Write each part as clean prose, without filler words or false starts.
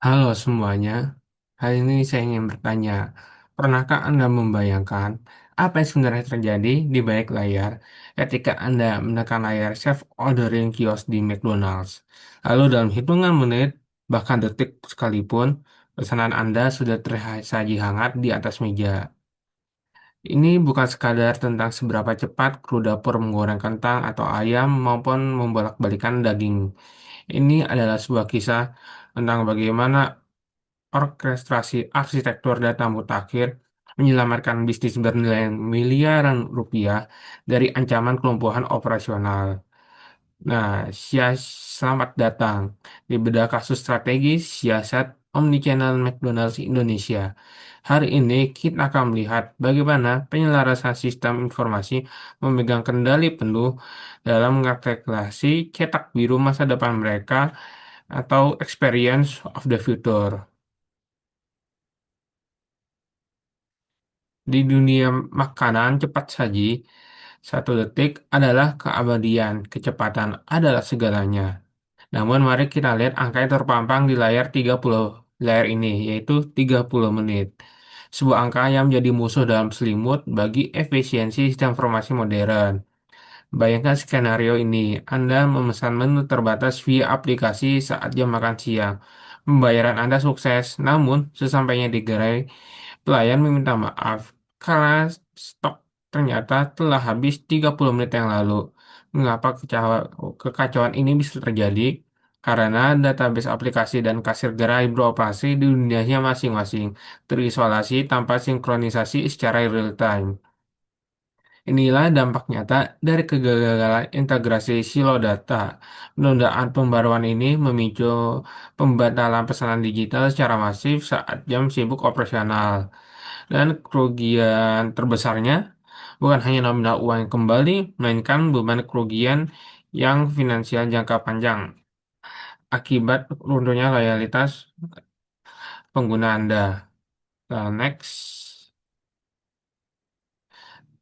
Halo semuanya, hari ini saya ingin bertanya, pernahkah Anda membayangkan apa yang sebenarnya terjadi di balik layar ketika Anda menekan layar self-ordering kios di McDonald's? Lalu dalam hitungan menit, bahkan detik sekalipun, pesanan Anda sudah tersaji hangat di atas meja. Ini bukan sekadar tentang seberapa cepat kru dapur menggoreng kentang atau ayam maupun membolak-balikan daging. Ini adalah sebuah kisah tentang bagaimana orkestrasi arsitektur data mutakhir menyelamatkan bisnis bernilai miliaran rupiah dari ancaman kelumpuhan operasional. Nah, selamat datang di bedah kasus strategis siasat omnichannel McDonald's Indonesia. Hari ini kita akan melihat bagaimana penyelarasan sistem informasi memegang kendali penuh dalam mengartikulasi cetak biru masa depan mereka atau experience of the future. Di dunia makanan cepat saji, satu detik adalah keabadian, kecepatan adalah segalanya. Namun mari kita lihat angka yang terpampang di layar 30 layar ini, yaitu 30 menit. Sebuah angka yang menjadi musuh dalam selimut bagi efisiensi sistem informasi modern. Bayangkan skenario ini, Anda memesan menu terbatas via aplikasi saat jam makan siang. Pembayaran Anda sukses, namun sesampainya di gerai, pelayan meminta maaf karena stok ternyata telah habis 30 menit yang lalu. Mengapa kekacauan ini bisa terjadi? Karena database aplikasi dan kasir gerai beroperasi di dunianya masing-masing, terisolasi tanpa sinkronisasi secara real time. Inilah dampak nyata dari kegagalan integrasi silo data. Penundaan pembaruan ini memicu pembatalan pesanan digital secara masif saat jam sibuk operasional. Dan kerugian terbesarnya bukan hanya nominal uang yang kembali, melainkan beban kerugian yang finansial jangka panjang akibat runtuhnya loyalitas pengguna Anda. Next.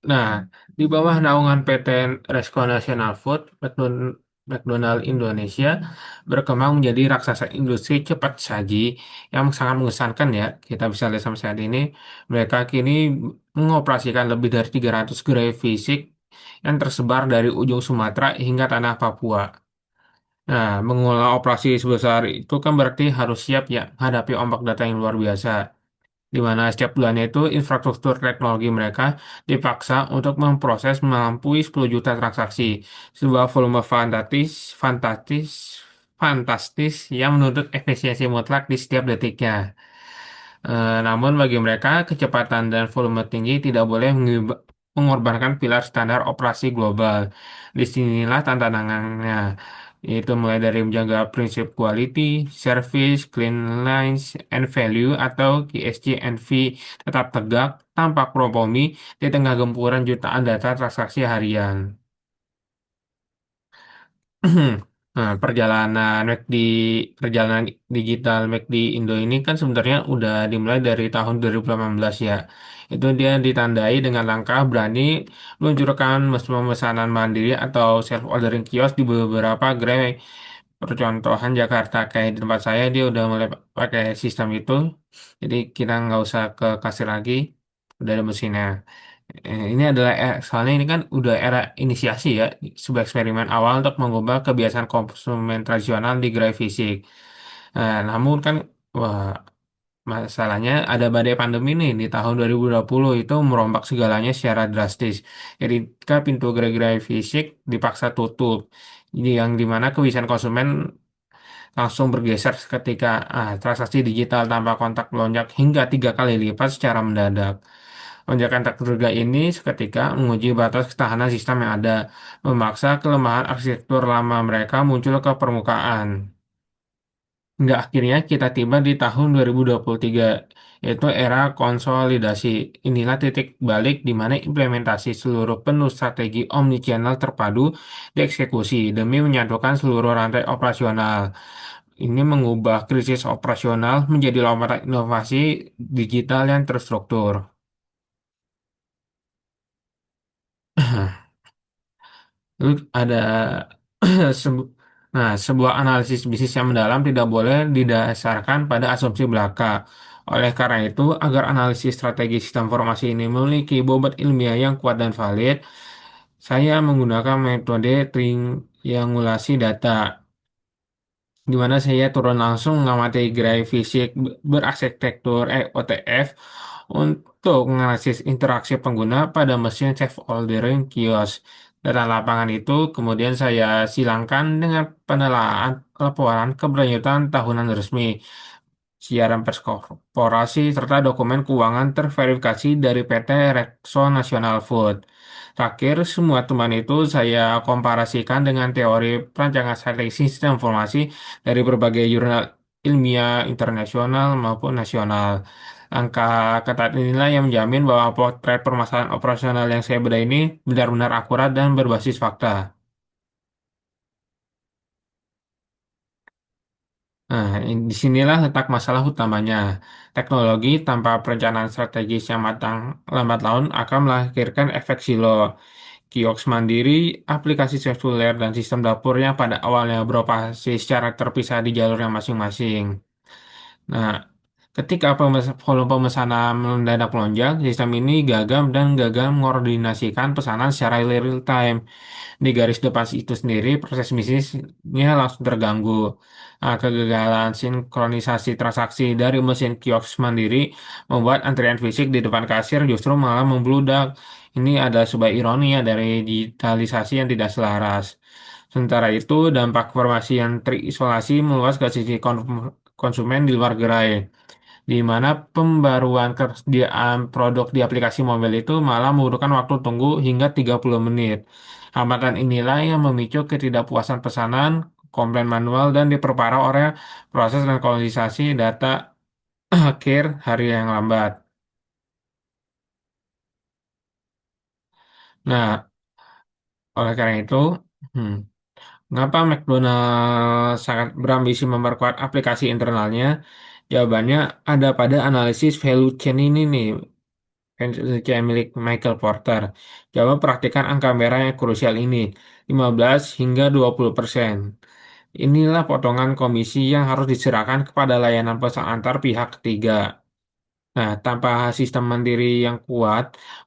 Nah, di bawah naungan PT Resco National Food, McDonald Indonesia berkembang menjadi raksasa industri cepat saji yang sangat mengesankan ya. Kita bisa lihat sampai saat ini, mereka kini mengoperasikan lebih dari 300 gerai fisik yang tersebar dari ujung Sumatera hingga tanah Papua. Nah, mengelola operasi sebesar itu kan berarti harus siap ya menghadapi ombak data yang luar biasa di mana setiap bulannya itu infrastruktur teknologi mereka dipaksa untuk memproses melampaui 10 juta transaksi, sebuah volume fantastis, fantastis yang menuntut efisiensi mutlak di setiap detiknya. Namun bagi mereka, kecepatan dan volume tinggi tidak boleh mengorbankan pilar standar operasi global. Disinilah tantangannya, yaitu mulai dari menjaga prinsip quality, service, clean lines, and value atau KSC&V tetap tegak tanpa kompromi di tengah gempuran jutaan data transaksi harian. Nah, perjalanan digital McD Indo ini kan sebenarnya udah dimulai dari tahun 2018 ya. Itu dia ditandai dengan langkah berani meluncurkan pemesanan mandiri atau self ordering kios di beberapa gerai. Percontohan Jakarta kayak di tempat saya dia udah mulai pakai sistem itu. Jadi kita nggak usah ke kasir lagi, udah ada mesinnya. Ini adalah soalnya ini kan udah era inisiasi ya, sebuah eksperimen awal untuk mengubah kebiasaan konsumen tradisional di gerai fisik. Namun kan, wah, masalahnya ada badai pandemi nih di tahun 2020 itu merombak segalanya secara drastis. Jadi pintu gerai-gerai fisik dipaksa tutup. Jadi yang dimana kebiasaan konsumen langsung bergeser ketika transaksi digital tanpa kontak melonjak hingga 3 kali lipat secara mendadak. Lonjakan tak terduga ini seketika menguji batas ketahanan sistem yang ada, memaksa kelemahan arsitektur lama mereka muncul ke permukaan. Hingga akhirnya kita tiba di tahun 2023, yaitu era konsolidasi. Inilah titik balik di mana implementasi seluruh penuh strategi omnichannel terpadu dieksekusi demi menyatukan seluruh rantai operasional. Ini mengubah krisis operasional menjadi lompatan inovasi digital yang terstruktur. Lalu ada Nah, sebuah analisis bisnis yang mendalam tidak boleh didasarkan pada asumsi belaka. Oleh karena itu, agar analisis strategi sistem informasi ini memiliki bobot ilmiah yang kuat dan valid, saya menggunakan metode triangulasi data, di mana saya turun langsung mengamati gerai fisik berarsitektur OTF untuk menganalisis interaksi pengguna pada mesin self-ordering kios. Data lapangan itu kemudian saya silangkan dengan penelaahan laporan keberlanjutan tahunan resmi, siaran pers korporasi, serta dokumen keuangan terverifikasi dari PT Rexona National Food. Terakhir, semua teman itu saya komparasikan dengan teori perancangan strategi sistem informasi dari berbagai jurnal ilmiah internasional maupun nasional. Langkah ketat inilah yang menjamin bahwa potret permasalahan operasional yang saya bedah ini benar-benar akurat dan berbasis fakta. Nah, disinilah letak masalah utamanya. Teknologi tanpa perencanaan strategis yang matang lambat laun akan melahirkan efek silo. Kios mandiri, aplikasi seluler, dan sistem dapurnya pada awalnya beroperasi secara terpisah di jalurnya masing-masing. Nah, ketika volume pemesanan mendadak melonjak, sistem ini gagal mengkoordinasikan pesanan secara real time. Di garis depan itu sendiri, proses bisnisnya langsung terganggu. Nah, kegagalan sinkronisasi transaksi dari mesin kios mandiri membuat antrian fisik di depan kasir justru malah membludak. Ini adalah sebuah ironi ya dari digitalisasi yang tidak selaras. Sementara itu, dampak formasi yang terisolasi meluas ke sisi konsumen di luar gerai, di mana pembaruan kesediaan produk di aplikasi mobil itu malah membutuhkan waktu tunggu hingga 30 menit. Hambatan inilah yang memicu ketidakpuasan pesanan, komplain manual, dan diperparah oleh proses dan kondisasi data akhir hari yang lambat. Nah, oleh karena itu, hmm, mengapa McDonald sangat berambisi memperkuat aplikasi internalnya? Jawabannya ada pada analisis value chain ini nih, value milik Michael Porter. Coba perhatikan angka merah yang krusial ini, 15 hingga 20%. Inilah potongan komisi yang harus diserahkan kepada layanan pesan antar pihak ketiga. Nah, tanpa sistem mandiri yang kuat,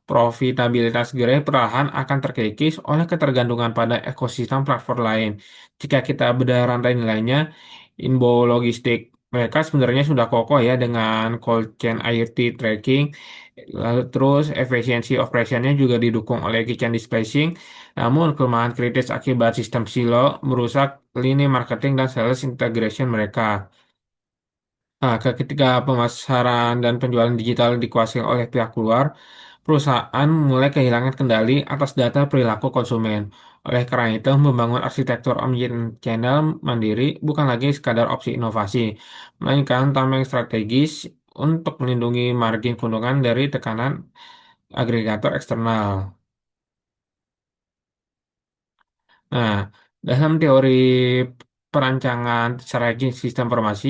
profitabilitas gerai perlahan akan terkikis oleh ketergantungan pada ekosistem platform lain. Jika kita bedah rantai nilainya, inbound logistik mereka sebenarnya sudah kokoh ya dengan cold chain IoT tracking, lalu terus efisiensi operasionnya juga didukung oleh kitchen dispatching. Namun kelemahan kritis akibat sistem silo merusak lini marketing dan sales integration mereka. Nah, ketika pemasaran dan penjualan digital dikuasai oleh pihak luar, perusahaan mulai kehilangan kendali atas data perilaku konsumen. Oleh karena itu, membangun arsitektur omnichannel mandiri bukan lagi sekadar opsi inovasi, melainkan tameng strategis untuk melindungi margin keuntungan dari tekanan agregator eksternal. Nah, dalam teori perancangan strategi sistem informasi,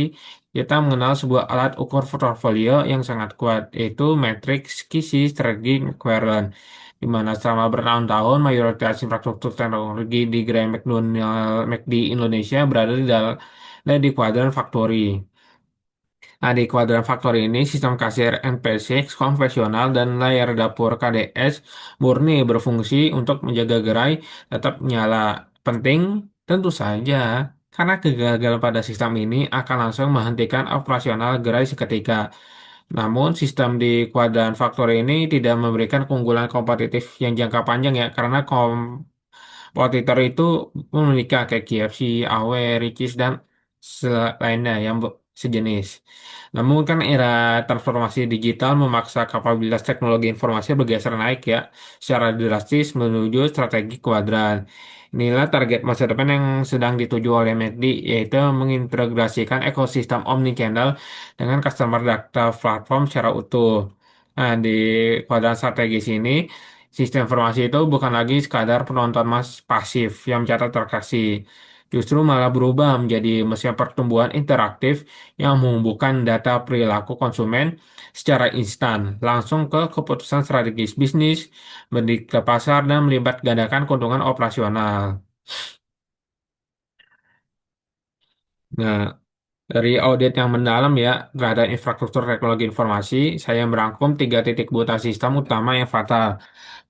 kita mengenal sebuah alat ukur portofolio yang sangat kuat, yaitu matriks Kisi Strategi McFarlane, di mana selama bertahun-tahun mayoritas infrastruktur teknologi di Gerai McD Indonesia berada di kuadran factory. Nah, di kuadran faktor ini, sistem kasir NP6 konvensional dan layar dapur KDS murni berfungsi untuk menjaga gerai tetap nyala. Penting, tentu saja, karena kegagalan pada sistem ini akan langsung menghentikan operasional gerai seketika. Namun, sistem di kuadran faktor ini tidak memberikan keunggulan kompetitif yang jangka panjang ya, karena kompetitor itu menikah kayak KFC, AW, Ricis, dan lainnya yang sejenis. Namun kan era transformasi digital memaksa kapabilitas teknologi informasi bergeser naik ya secara drastis menuju strategi kuadran. Inilah target masa depan yang sedang dituju oleh McD, yaitu mengintegrasikan ekosistem omnichannel dengan customer data platform secara utuh. Nah, di kuadran strategis ini, sistem informasi itu bukan lagi sekadar penonton mas pasif yang mencatat transaksi, justru malah berubah menjadi mesin pertumbuhan interaktif yang menghubungkan data perilaku konsumen secara instan, langsung ke keputusan strategis bisnis, mendikte pasar, dan melibat gandakan keuntungan operasional. Nah, dari audit yang mendalam ya terhadap infrastruktur teknologi informasi, saya merangkum tiga titik buta sistem utama yang fatal.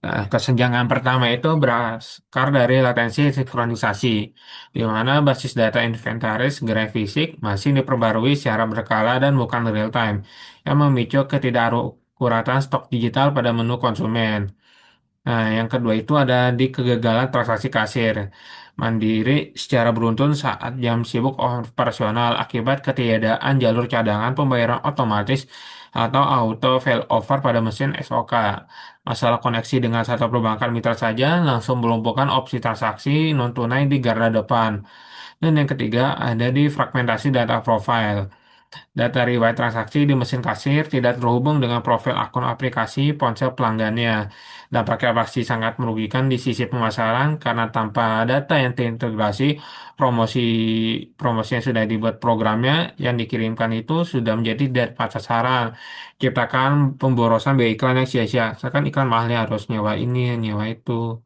Nah, kesenjangan pertama itu berakar dari latensi sinkronisasi, di mana basis data inventaris gerai fisik masih diperbarui secara berkala dan bukan real time, yang memicu ketidakakuratan stok digital pada menu konsumen. Nah, yang kedua itu ada di kegagalan transaksi kasir. Mandiri secara beruntun saat jam sibuk operasional akibat ketiadaan jalur cadangan pembayaran otomatis atau auto failover pada mesin SOK. Masalah koneksi dengan satu perbankan mitra saja langsung melumpuhkan opsi transaksi non-tunai di garda depan. Dan yang ketiga ada di fragmentasi data profile. Data riwayat transaksi di mesin kasir tidak terhubung dengan profil akun aplikasi ponsel pelanggannya. Dampaknya pasti sangat merugikan di sisi pemasaran karena tanpa data yang terintegrasi, promosi promosi yang sudah dibuat programnya yang dikirimkan itu sudah menjadi tepat sasaran. Ciptakan pemborosan biaya iklan yang sia-sia. Misalkan iklan mahalnya harus nyewa ini, nyewa itu.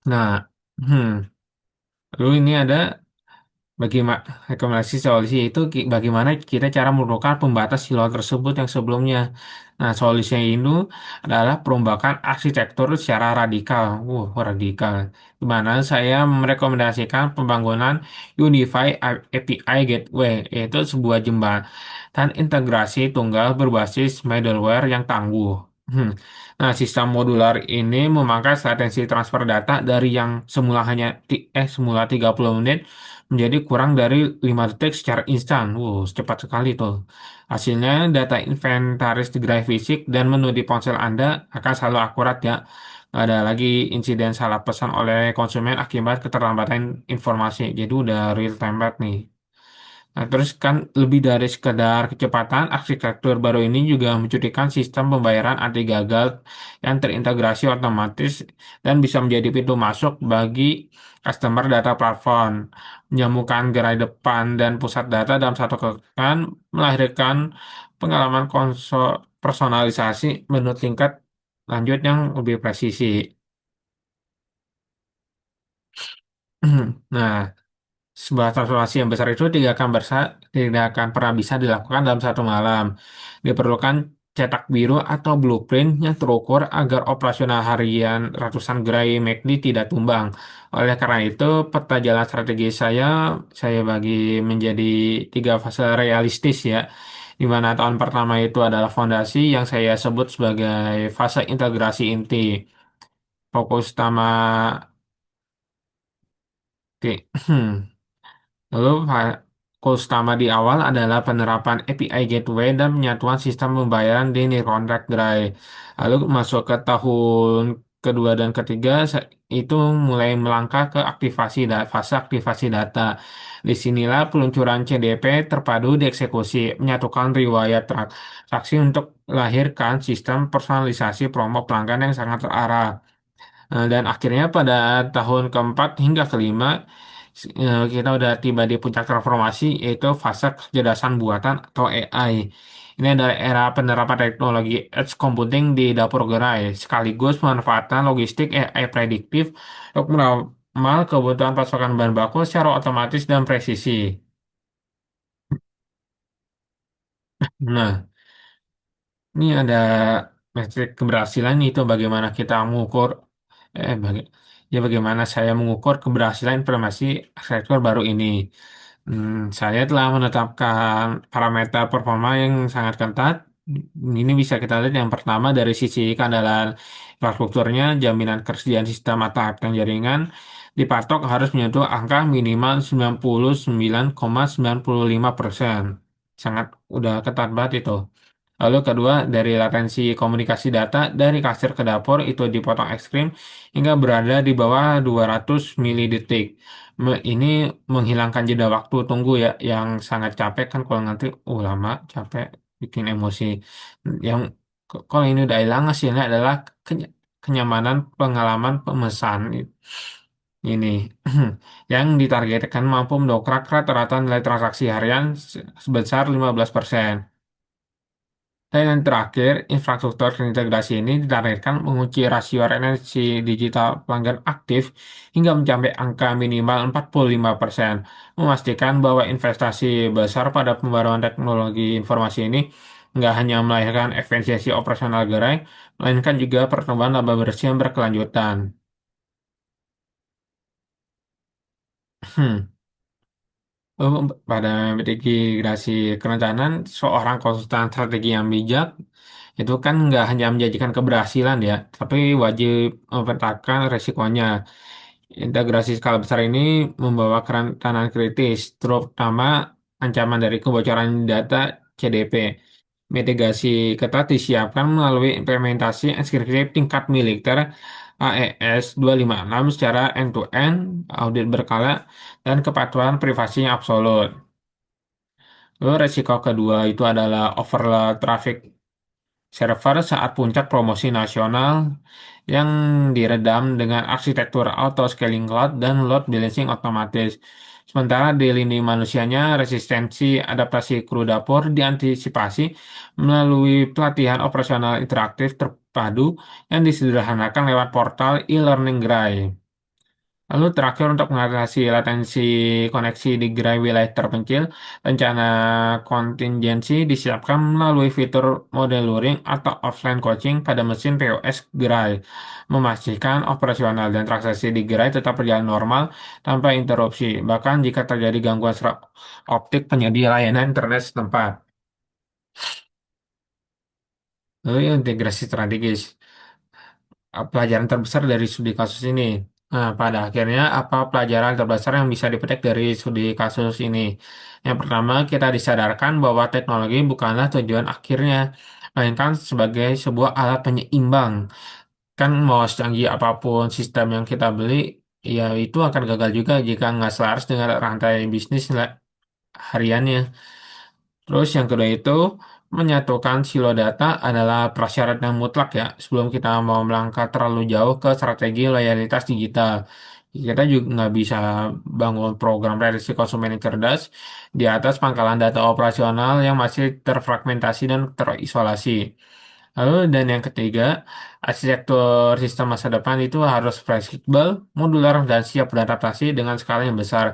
Nah, lalu ini ada bagaimana rekomendasi solusi itu bagaimana kita cara menemukan pembatas silau tersebut yang sebelumnya. Nah, solusinya itu adalah perombakan arsitektur secara radikal. Radikal. Di mana saya merekomendasikan pembangunan Unified API Gateway, yaitu sebuah jembatan integrasi tunggal berbasis middleware yang tangguh. Hmm. Nah, sistem modular ini memangkas latensi transfer data dari yang semula 30 menit menjadi kurang dari 5 detik secara instan. Cepat sekali tuh. Hasilnya, data inventaris di gerai fisik dan menu di ponsel Anda akan selalu akurat ya. Nggak ada lagi insiden salah pesan oleh konsumen akibat keterlambatan informasi. Jadi udah real time banget nih. Nah, terus kan lebih dari sekedar kecepatan, arsitektur baru ini juga menciptakan sistem pembayaran anti gagal yang terintegrasi otomatis dan bisa menjadi pintu masuk bagi customer data platform. Menyambungkan gerai depan dan pusat data dalam satu kekan melahirkan pengalaman personalisasi menurut tingkat lanjut yang lebih presisi. Nah, sebuah transformasi yang besar itu tidak akan pernah bisa dilakukan dalam satu malam. Diperlukan cetak biru atau blueprint yang terukur agar operasional harian ratusan gerai McD tidak tumbang. Oleh karena itu, peta jalan strategi saya bagi menjadi tiga fase realistis ya. Di mana tahun pertama itu adalah fondasi yang saya sebut sebagai fase integrasi inti. Fokus utama, oke. Lalu, goals utama di awal adalah penerapan API Gateway dan penyatuan sistem pembayaran di Contract Drive. Lalu masuk ke tahun kedua dan ketiga, itu mulai melangkah ke fase aktivasi data. Disinilah peluncuran CDP terpadu dieksekusi, menyatukan riwayat transaksi untuk melahirkan sistem personalisasi promo pelanggan yang sangat terarah. Dan akhirnya pada tahun keempat hingga kelima kita udah tiba di puncak transformasi yaitu fase kecerdasan buatan atau AI. Ini adalah era penerapan teknologi edge computing di dapur gerai sekaligus pemanfaatan logistik AI prediktif untuk meramal kebutuhan pasokan bahan baku secara otomatis dan presisi. Nah, ini ada metrik keberhasilan itu bagaimana kita mengukur eh baga- bagaimana saya mengukur keberhasilan implementasi arsitektur baru ini. Saya telah menetapkan parameter performa yang sangat ketat. Ini bisa kita lihat yang pertama dari sisi keandalan infrastrukturnya, jaminan ketersediaan sistem atau uptime jaringan dipatok harus menyentuh angka minimal 99,95%. Sangat udah ketat banget itu. Lalu kedua, dari latensi komunikasi data dari kasir ke dapur itu dipotong ekstrim hingga berada di bawah 200 milidetik. Ini menghilangkan jeda waktu tunggu ya, yang sangat capek kan kalau nanti lama, capek, bikin emosi. Yang kalau ini udah hilang hasilnya adalah kenyamanan pengalaman pemesan ini yang ditargetkan mampu mendongkrak rata-rata nilai transaksi harian sebesar 15%. Dan yang terakhir, infrastruktur integrasi ini ditargetkan mengunci rasio energi digital pelanggan aktif hingga mencapai angka minimal 45%, memastikan bahwa investasi besar pada pembaruan teknologi informasi ini nggak hanya melahirkan efisiensi operasional gerai, melainkan juga pertumbuhan laba bersih yang berkelanjutan. Hmm. Pada mitigasi kerencanan, seorang konsultan strategi yang bijak itu kan nggak hanya menjanjikan keberhasilan ya, tapi wajib memetakan resikonya. Integrasi skala besar ini membawa kerentanan kritis, terutama ancaman dari kebocoran data CDP. Mitigasi ketat disiapkan melalui implementasi inskripsi tingkat militer AES 256 secara end-to-end, audit berkala, dan kepatuhan privasi yang absolut. Lalu resiko kedua itu adalah overload traffic server saat puncak promosi nasional yang diredam dengan arsitektur auto scaling cloud dan load balancing otomatis. Sementara di lini manusianya, resistensi adaptasi kru dapur diantisipasi melalui pelatihan operasional interaktif terpadu yang disederhanakan lewat portal e-learning Grai. Lalu terakhir untuk mengatasi latensi koneksi di gerai wilayah terpencil, rencana kontingensi disiapkan melalui fitur mode luring atau offline coaching pada mesin POS gerai, memastikan operasional dan transaksi di gerai tetap berjalan normal tanpa interupsi, bahkan jika terjadi gangguan serap optik penyedia layanan internet setempat. Lalu integrasi strategis. Pelajaran terbesar dari studi kasus ini. Nah, pada akhirnya apa pelajaran terbesar yang bisa dipetik dari studi kasus ini? Yang pertama, kita disadarkan bahwa teknologi bukanlah tujuan akhirnya, melainkan sebagai sebuah alat penyeimbang. Kan mau secanggih apapun sistem yang kita beli, ya itu akan gagal juga jika nggak selaras dengan rantai bisnis hariannya. Terus yang kedua itu menyatukan silo data adalah prasyarat yang mutlak ya sebelum kita mau melangkah terlalu jauh ke strategi loyalitas digital. Kita juga nggak bisa bangun program prediksi konsumen yang cerdas di atas pangkalan data operasional yang masih terfragmentasi dan terisolasi. Lalu dan yang ketiga, arsitektur sistem masa depan itu harus fleksibel, modular, dan siap beradaptasi dengan skala yang besar.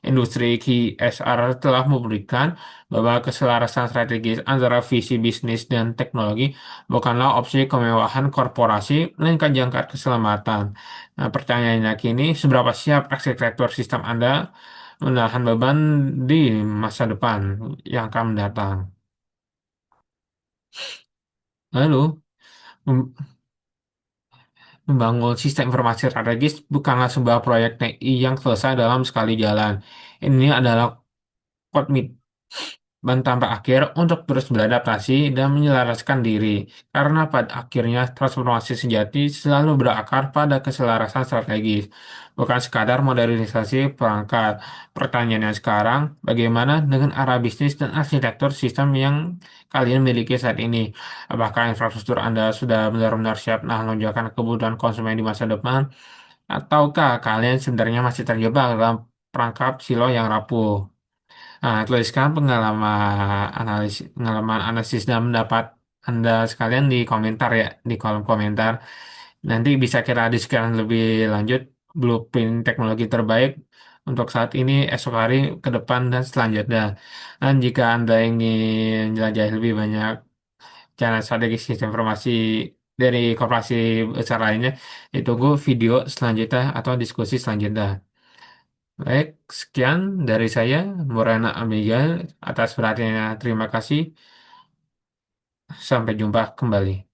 Industri QSR telah memberikan bahwa keselarasan strategis antara visi bisnis dan teknologi bukanlah opsi kemewahan korporasi, melainkan jangkar keselamatan. Nah, pertanyaannya kini, seberapa siap arsitektur sistem Anda menahan beban di masa depan yang akan mendatang? Lalu, membangun sistem informasi strategis bukanlah sebuah proyek TI yang selesai dalam sekali jalan. Ini adalah komitmen tanpa akhir untuk terus beradaptasi dan menyelaraskan diri. Karena pada akhirnya transformasi sejati selalu berakar pada keselarasan strategis, bukan sekadar modernisasi perangkat. Pertanyaannya sekarang, bagaimana dengan arah bisnis dan arsitektur sistem yang kalian miliki saat ini? Apakah infrastruktur Anda sudah benar-benar siap lonjakan kebutuhan konsumen di masa depan? Ataukah kalian sebenarnya masih terjebak dalam perangkap silo yang rapuh? Nah, tuliskan pengalaman analisis dan pendapat Anda sekalian di komentar ya, di kolom komentar. Nanti bisa kita diskusikan lebih lanjut blueprint teknologi terbaik untuk saat ini, esok hari, ke depan, dan selanjutnya. Dan jika Anda ingin jelajahi lebih banyak cara strategis sistem informasi dari korporasi besar lainnya, ditunggu video selanjutnya atau diskusi selanjutnya. Baik, sekian dari saya, Morana Amigal, atas perhatiannya. Terima kasih. Sampai jumpa kembali.